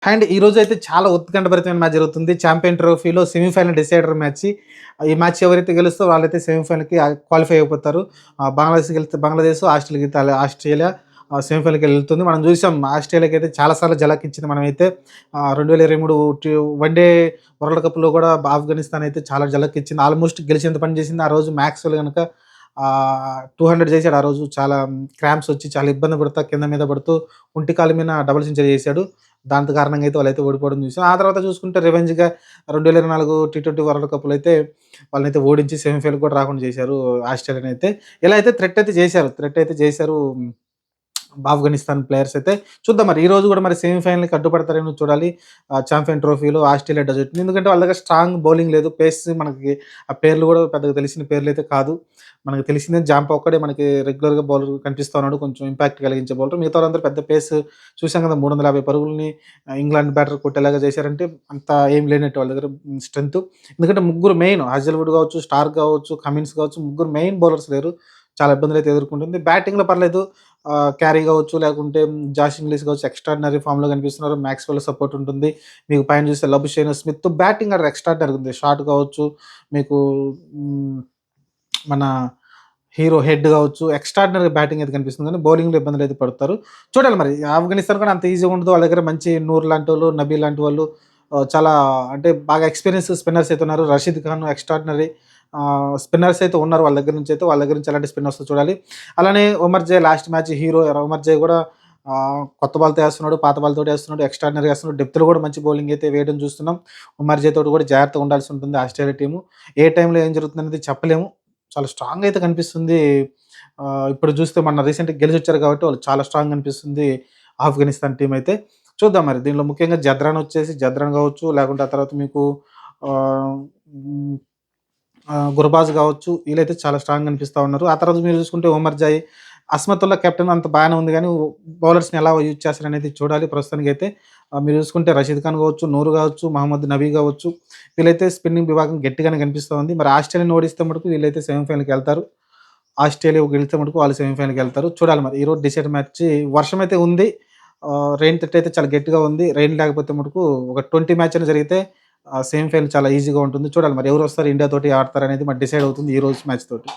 And ఈరోజైతే చాలా ఉత్కంఠభరితమైన match జరుగుతుంది. చాంపియన్ ట్రోఫీలో సెమీఫైనల్ డిసైడర్ మ్యాచ్. ఈ మ్యాచ్ ఎవరైతే గెలుస్తారో వాళ్ళైతే సెమీఫైనల్‌కి క్వాలిఫై అయిపోతారు. బంగ్లాదేశ్, ఆస్ట్రేలియా సెమీఫైనల్‌కి ఎళ్తుంది. మనం చూసాం ఆస్ట్రేలియాకైతే చాలా సార్లు ఝలక్ ఇచ్చింది. మనమైతే 2023 వన్‌డే వరల్డ్ కప్‌లో కూడా ఆఫ్ఘనిస్తాన్ అయితే చాలా ఝలక్ ఇచ్చింది. ఆల్మోస్ట్ గెలిచేంత పని చేసింది. ఆ రోజు మ్యాక్స్‌వెల్ గనుక 200 చేసాడు. ఆ రోజు చాలా క్రాంప్స్ వచ్చి చాలా ఇబ్బంది పడుతా కింద మీద పడుతూ ఒంటి కాలు మీద డబుల్ సెంచరీ చేసాడు. దాంతో కారణంగా అయితే వాళ్ళైతే ఓడిపోవడం చూసాం. ఆ తర్వాత చూసుకుంటే రివెంజ్‌గా 2024 టీ20 వరల్డ్ కప్‌లో అయితే వాళ్ళనైతే ఓడించి సెమీఫైనల్‌కి కూడా రాకుండా చేశారు ఆస్ట్రేలియానైతే. ఇలా అయితే థ్రెట్ అయితే చేశారు ఆఫ్ఘనిస్తాన్ ప్లేయర్స్ అయితే. చూద్దాం మరి ఈరోజు కూడా మరి సెమీఫైనల్‌కి అడ్డుపడతారేమో చూడాలి. చాంపియన్ ట్రోఫీలో ఆస్ట్రేలియా డజర్ట్. ఎందుకంటే వాళ్ళ దగ్గర స్ట్రాంగ్ బౌలింగ్ లేదు. పేస్ మనకి ఆ పేర్లు కూడా పెద్దగా తెలిసిన పేర్లయితే కాదు. మనకు తెలిసిందే జాంపా ఒక్కడే మనకి రెగ్యులర్‌గా బౌలర్ కనిపిస్తా ఉన్నాడు. కొంచెం ఇంపాక్ట్ కలిగించే బౌలర్. మిగతా వాళ్ళందరూ పెద్ద పేస్ చూసాం కదా! 350 పరుగులని ఇంగ్లాండ్ బ్యాటర్ కొట్టేలాగా చేశారంటే అంత ఏం లేనట్టు వాళ్ళ దగ్గర స్ట్రెంత్. ఎందుకంటే ముగ్గురు మెయిన్ హాజల్‌వుడ్ కావచ్చు, స్టార్క్ కావచ్చు, కమిన్స్ కావచ్చు ముగ్గురు మెయిన్ బౌలర్స్ లేరు. చాలా ఇబ్బందులైతే ఎదుర్కొంటుంది. బ్యాటింగ్‌లో పర్లేదు. క్యారీ కావచ్చు, లేకుంటే జాష్ ఇంగ్లీష్ కావచ్చు ఎక్స్ట్రార్డినరీ ఫామ్‌లో కనిపిస్తున్నారు. మాక్స్‌వెల్ సపోర్ట్ ఉంటుంది. మీకు పైన చూస్తే Labuschagne Smith batting order extraordinary ఉంది. షాట్ కావచ్చు, మీకు హ్మ్, మన హీరో హెడ్ కావచ్చు, ఎక్స్ట్రార్డినరీ బ్యాటింగ్ అయితే కనిపిస్తుంది కానీ బౌలింగ్‌లో ఇబ్బందులైతే పడతారు. చూడాలి మరి ఆఫ్ఘనిస్తాన్ కూడా అంత ఈజీగా ఉండదు. వాళ్ళ దగ్గర మంచి నూర్ లాంటోళ్ళు, నబీ లాంటి వాళ్ళు చాలా అంటే బాగా ఎక్స్‌పీరియన్స్ స్పిన్నర్స్ అయితే ఉన్నారు. రషీద్ ఖాన్ ఎక్స్ట్రార్డినరీ స్పిన్నర్స్ అయితే ఉన్నారు వాళ్ళ దగ్గర నుంచి అయితే. వాళ్ళ దగ్గర నుంచి ఎలాంటి స్పిన్ వస్తుందో చూడాలి. అలానే ఒమర్ జై లాస్ట్ మ్యాచ్ హీరో ఒమర్ జై కూడా కొత్త బాల్‌తో ఏస్తున్నాడు, పాత బాల్‌తోటి ఏస్తున్నాడు, ఎక్స్ట్రార్డినరీగా ఏస్తున్నాడు. డెప్త్‌లో కూడా మంచి బౌలింగ్ అయితే వేయడం చూస్తున్నాం. ఒమర్ జై తోటి కూడా జాగ్రత్తగా ఉండాల్సి ఉంటుంది ఆస్ట్రేలియా టీము. ఏ టైంలో ఏం జరుగుతుందనేది చెప్పలేము. చాలా స్ట్రాంగ్ అయితే కనిపిస్తుంది. ఇప్పుడు చూస్తే మొన్న రీసెంట్‌గా గెలిచొచ్చారు కాబట్టి వాళ్ళు చాలా స్ట్రాంగ్ అనిపిస్తుంది ఆఫ్ఘనిస్తాన్ టీమ్ అయితే. చూద్దాం మరి దీనిలో ముఖ్యంగా జద్రాన్ కావచ్చు, లేకుంటే ఆ తర్వాత మీకు ఆహ్, హ్మ్. గుర్బాజ్ గావచ్చు, వీళ్ళైతే చాలా స్ట్రాంగ్‌గా అనిపిస్తా ఉన్నారు. ఆ తర్వాత మీరు చూసుకుంటే ఉమర్ జాయ్, అస్మతుల్లా కెప్టెన్ అంత బానే ఉంది గానీ, బౌలర్స్‌ని ఎలా యూజ్ చేస్తారనేది చూడాలి ప్రస్తుతానికైతే. మీరు చూసుకుంటే రషీద్ ఖాన్ గావచ్చు, నూర్ గావచ్చు, మహమ్మద్ నబీ గావచ్చు, వీళ్ళైతే స్పిన్నింగ్ విభాగం గట్టిగానే కనిపిస్తా ఉంది. మరి ఆస్ట్రేలియాని ఓడిస్తే మటుకు వీళ్ళైతే సెమీఫైనల్‌కెళ్తారు. ఆస్ట్రేలియా గెలిస్తే మటుకు వాళ్ళు సెమీఫైనల్‌కెళ్తారు. చూడాలి మరి ఈరోజు డిసైడ్ మ్యాచ్ వర్షమైతే ఉంది. రెయిన్ థ్రెట్ అయితే చాలా గట్టిగా ఉంది. రెయిన్ లేకపోతే మటుకు ఒక 20 మ్యాచ్ అయినా జరిగితే సెమీఫైనల్ చాలా ఈజీగా ఉంటుంది. చూడాలి మరి ఎవరొస్తారు ఇండియా తోటి ఆడతారనేది మరి డిసైడ్ అవుతుంది ఈరోజు మ్యాచ్ తోటి.